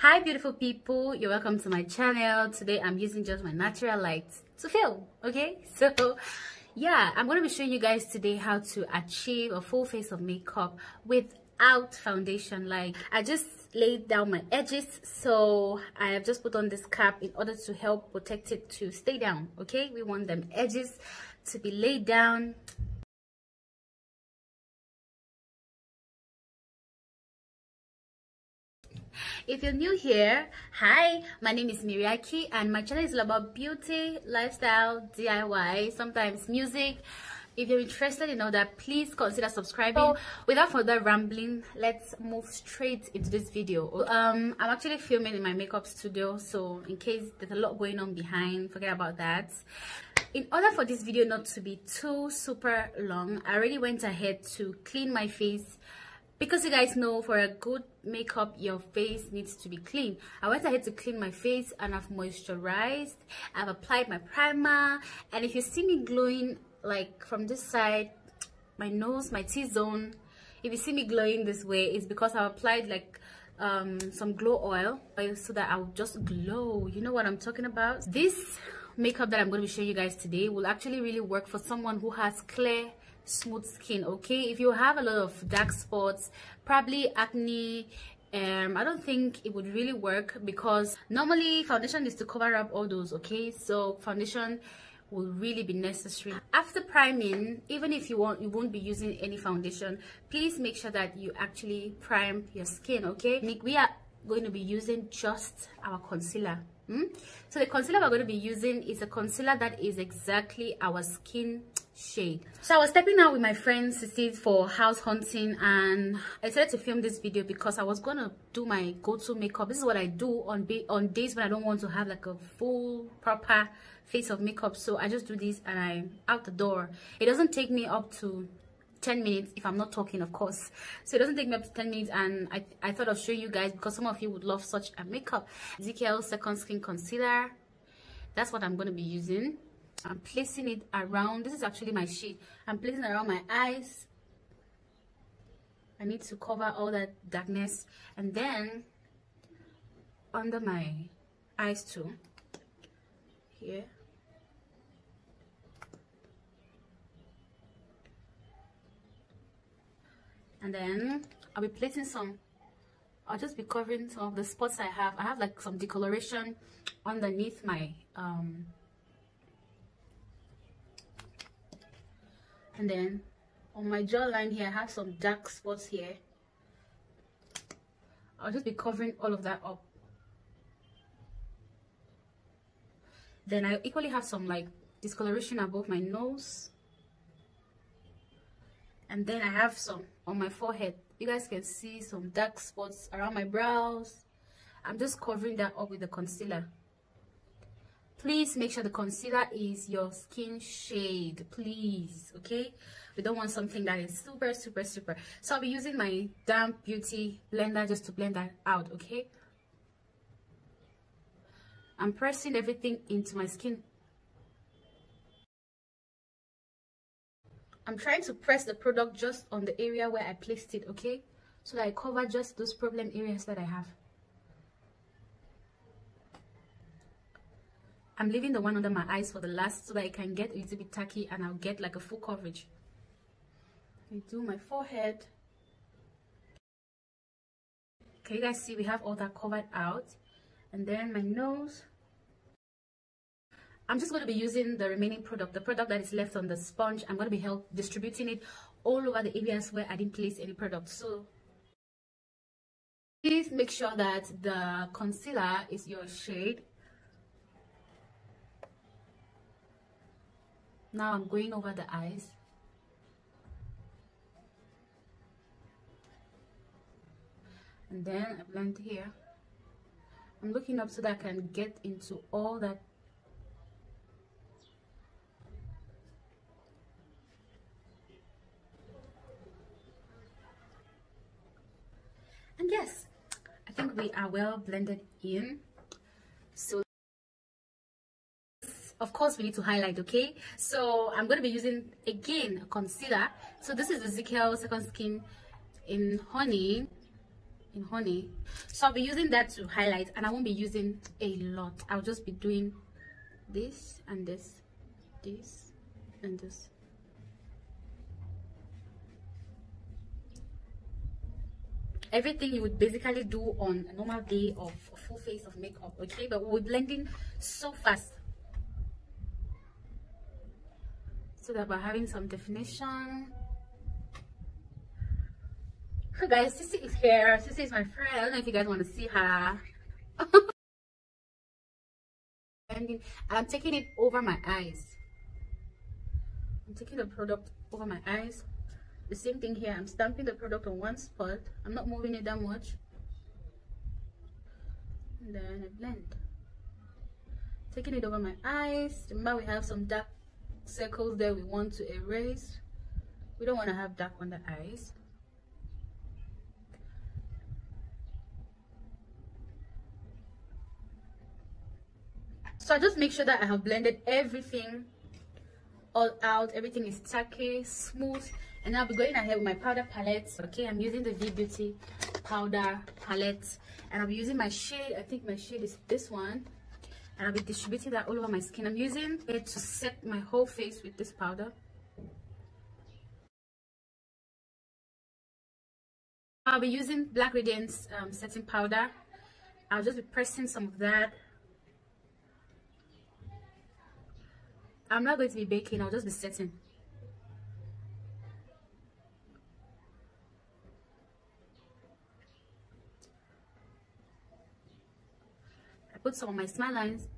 Hi beautiful people, you're welcome to my channel. Today I'm using just my natural lights to film. Okay, so yeah, I'm going to be showing you guys today how to achieve a full face of makeup without foundation. Like, I just laid down my edges, so I have just put on this cap in order to help protect it to stay down. Okay, we want them edges to be laid down. If you're new here, hi, my name is Miriaki and my channel is all about beauty, lifestyle, DIY, sometimes music. If you're interested in all that, please consider subscribing. So without further rambling, let's move straight into this video. I'm actually filming in my makeup studio, so in case there's a lot going on behind, forget about that. In order for this video not to be too super long, I already went ahead to clean my face, because you guys know for a good makeup your face needs to be clean. I went ahead to clean my face and I've moisturized, I've applied my primer, and if you see me glowing like from this side, my nose, my T-zone, if you see me glowing this way, it's because I applied like some glow oil so that I'll just glow. You know what I'm talking about? This makeup that I'm going to be showing you guys today will actually really work for someone who has clear, smooth skin. Okay, if you have a lot of dark spots, probably acne, I don't think it would really work, because normally foundation is to cover up all those. Okay, so foundation will really be necessary. After priming, even if you won't be using any foundation, please make sure that you actually prime your skin. Okay, we are going to be using just our concealer. So the concealer we're going to be using is a concealer that is exactly our skin shade. So I was stepping out with my friend Sissy for house hunting, and I decided to film this video because I was gonna do my go-to makeup. This is what I do on days when I don't want to have like a full proper face of makeup. So I just do this and I'm out the door. It doesn't take me up to 10 minutes if I'm not talking, of course. So it doesn't take me up to 10 minutes, and I thought of showing you guys because some of you would love such a makeup. Zickel Second Skin Concealer, that's what I'm going to be using. I'm placing it around, this is actually my shade, I'm placing it around my eyes. I need to cover all that darkness, and then under my eyes too, here. And then I'll be placing I'll just be covering some of the spots I have. I have like some decoloration underneath my and then on my jawline here I have some dark spots here. I'll just be covering all of that up. Then I equally have some like discoloration above my nose, and then I have some on my forehead. You guys can see some dark spots around my brows. I'm just covering that up with the concealer. Please make sure the concealer is your skin shade, please. Okay, we don't want something that is super. So I'll be using my damp beauty blender just to blend that out. Okay, I'm pressing everything into my skin. I'm trying to press the product just on the area where I placed it, okay? So that I cover just those problem areas that I have. I'm leaving the one under my eyes for the last so that I can get a little bit tacky and I'll get like a full coverage. I do my forehead. Can you guys see we have all that covered out? And then my nose. I'm just going to be using the remaining product, the product that is left on the sponge. I'm going to be distributing it all over the areas where I didn't place any product. So please make sure that the concealer is your shade. Now I'm going over the eyes. And then I blend here. I'm looking up so that I can get into all that. And yes, I think we are well blended in. So of course we need to highlight. Okay, so I'm going to be using again a concealer. So this is the Zickel Second Skin in Honey. in honey. So I'll be using that to highlight, and I won't be using a lot. I'll just be doing this and this, this and this. Everything you would basically do on a normal day of a full face of makeup, okay? But we're blending so fast so that we're having some definition. So guys, Sissy is here. Sissy is my friend. I don't know if you guys want to see her. And I'm taking it over my eyes. I'm taking the product over my eyes. The same thing here. I'm stamping the product on one spot. I'm not moving it that much. And then I blend. Taking it over my eyes. Remember, we have some dark circles there we want to erase. We don't want to have dark under eyes. So I just make sure that I have blended everything all out. Everything is tacky, smooth. And I'll be going ahead with my powder palette. Okay, I'm using the V Beauty powder palette, and I'll be using my shade. I think my shade is this one, and I'll be distributing that all over my skin. I'm using it to set my whole face with this powder. I'll be using Black Radiance setting powder. I'll just be pressing some of that. I'm not going to be baking. I'll just be setting. Put some of my smile lines.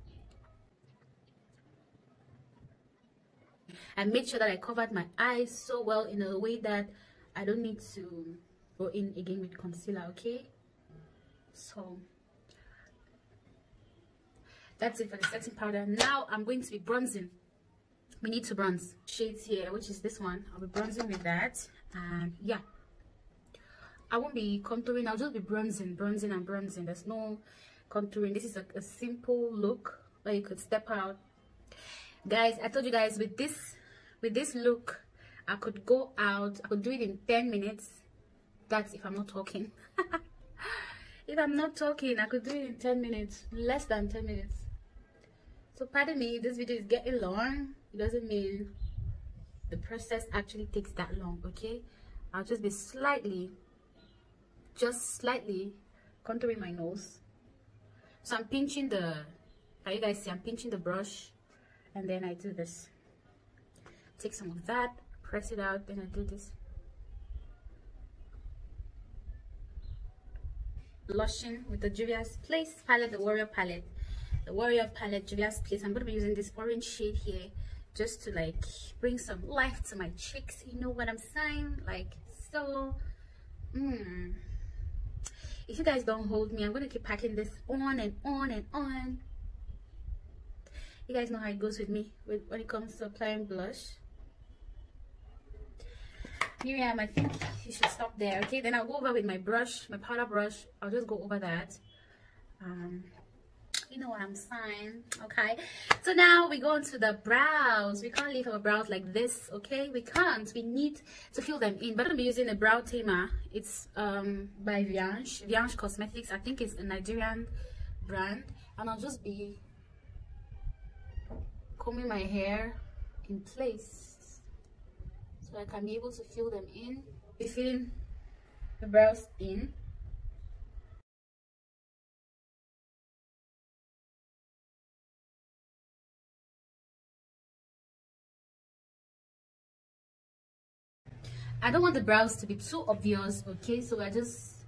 I made sure that I covered my eyes so well in a way that I don't need to go in again with concealer, okay? So that's it for the setting powder. Now I'm going to be bronzing. We need to bronze. Shades here, which is this one. I'll be bronzing with that. And yeah, I won't be contouring. I'll just be bronzing. There's no contouring. This is a simple look where you could step out. Guys, I told you guys, with this look, I could go out. I could do it in 10 minutes. That's if I'm not talking. If I'm not talking, I could do it in 10 minutes, less than 10 minutes. So pardon me, this video is getting long. It doesn't mean the process actually takes that long, okay? I'll just be just slightly contouring my nose. So I'm pinching can you guys see? I'm pinching the brush, and then I do this. Take some of that, press it out, then I do this. Blushing with the Juvia's Place palette, the Warrior palette. The Warrior palette, Juvia's Place. I'm going to be using this orange shade here just to like bring some life to my cheeks. You know what I'm saying? Like, so if you guys don't hold me, I'm going to keep packing this on and on and on. You guys know how it goes with me when it comes to applying blush. Miriam, I think you should stop there, okay? Then I'll go over with my brush, my powder brush. I'll just go over that. You know what I'm saying, okay? So now we go on to the brows. We can't leave our brows like this, okay? We can't. We need to fill them in. But I'm going to be using a brow tamer. It's by Viange Cosmetics. I think it's a Nigerian brand. And I'll just be combing my hair in place so I can be able to fill them in. Be filling the brows in. I don't want the brows to be too obvious, okay? So I'll just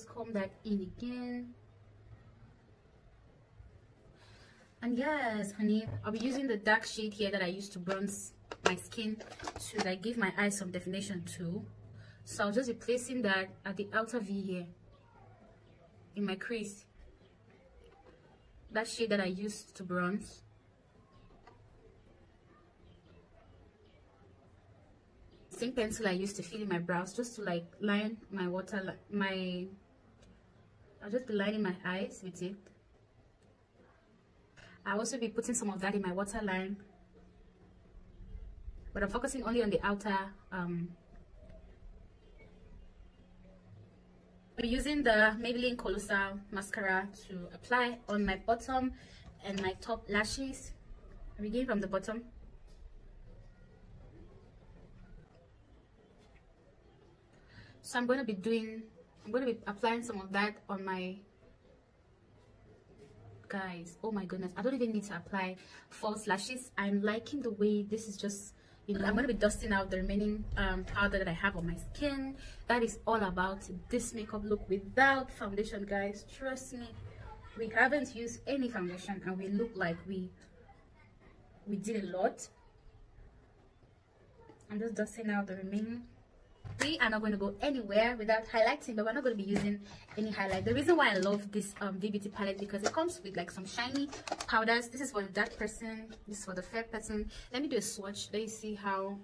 comb that in again. And yes, honey, I'll be using the dark shade here that I used to bronze my skin to like give my eyes some definition too. So I'll just be placing that at the outer V here in my crease. That shade that I used to bronze. Same pencil I used to fill in my brows just to like line my I'll just be lining my eyes with it. I'll also be putting some of that in my waterline, but I'm focusing only on the outer I'm using the Maybelline Colossal mascara to apply on my bottom and my top lashes. I begin from the bottom. So I'm going to be applying some of that on my, guys, oh my goodness, I don't even need to apply false lashes. I'm liking the way this is just, you know, I'm going to be dusting out the remaining powder that I have on my skin. That is all about this makeup look without foundation, guys. Trust me, we haven't used any foundation and we look like we did a lot. I'm just dusting out the remaining. We are not going to go anywhere without highlighting, but we're not going to be using any highlight. The reason why I love this VBT palette, because it comes with like some shiny powders. This is for the dark person, this is for the fair person. Let me do a swatch. Let you see how,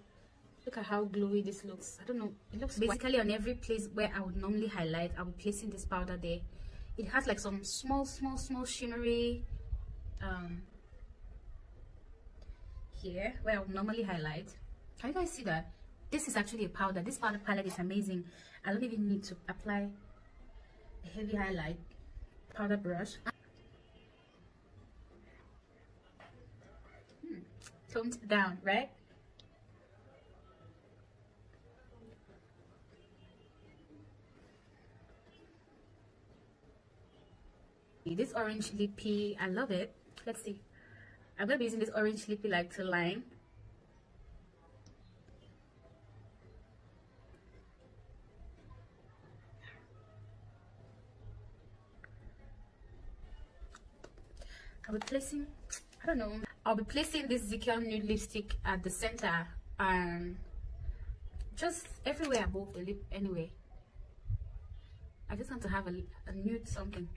look at how glowy this looks. I don't know, it looks basically on every place where I would normally highlight, I'll be placing this powder there. It has like some small shimmery here where I would normally highlight. Can you guys see that? This is actually a powder. This powder palette is amazing. I don't even need to apply a heavy highlight powder brush. Toned down, right? This orange lippy, I love it. Let's see. I'm gonna be using this orange lippy like to line. I'll be placing, I don't know, I'll be placing this Zickel nude lipstick at the center and just everywhere above the lip anyway. I just want to have a nude something.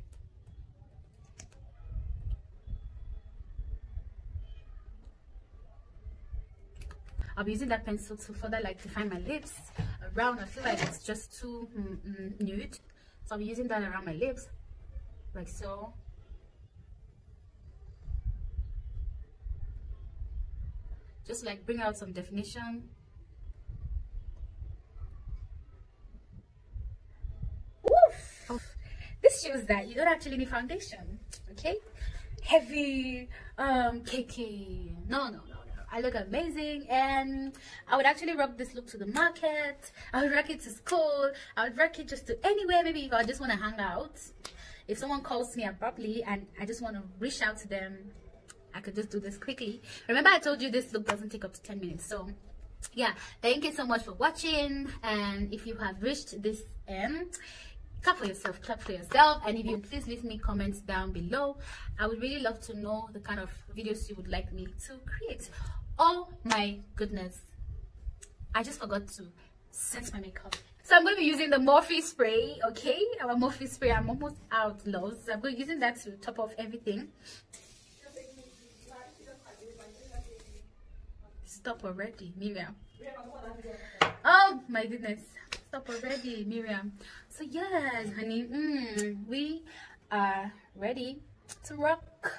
I'll be using that pencil to further like define my lips around. I feel like it's just too nude, so I'll be using that around my lips like so. Just like bring out some definition. Oof. This shows that you don't actually need foundation, okay? Heavy, cakey. No. I look amazing, and I would actually rock this look to the market. I would rock it to school. I would rock it just to anywhere. Maybe if I just want to hang out. If someone calls me abruptly and I just want to reach out to them, I could just do this quickly. Remember, I told you this look doesn't take up to 10 minutes. So yeah, thank you so much for watching. And if you have reached this end, clap for yourself, and if you please leave me comments down below. I would really love to know the kind of videos you would like me to create. Oh my goodness, I just forgot to set my makeup. So I'm going to be using the Morphe spray, okay? Our Morphe spray. I'm almost out, loves. So I'm going to be using that to top off everything. Stop already, Miriam. Oh my goodness, stop already, Miriam. So yes, honey, we are ready to rock.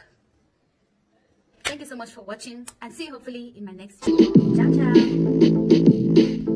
Thank you so much for watching, and see you hopefully in my next video. Ciao, ciao.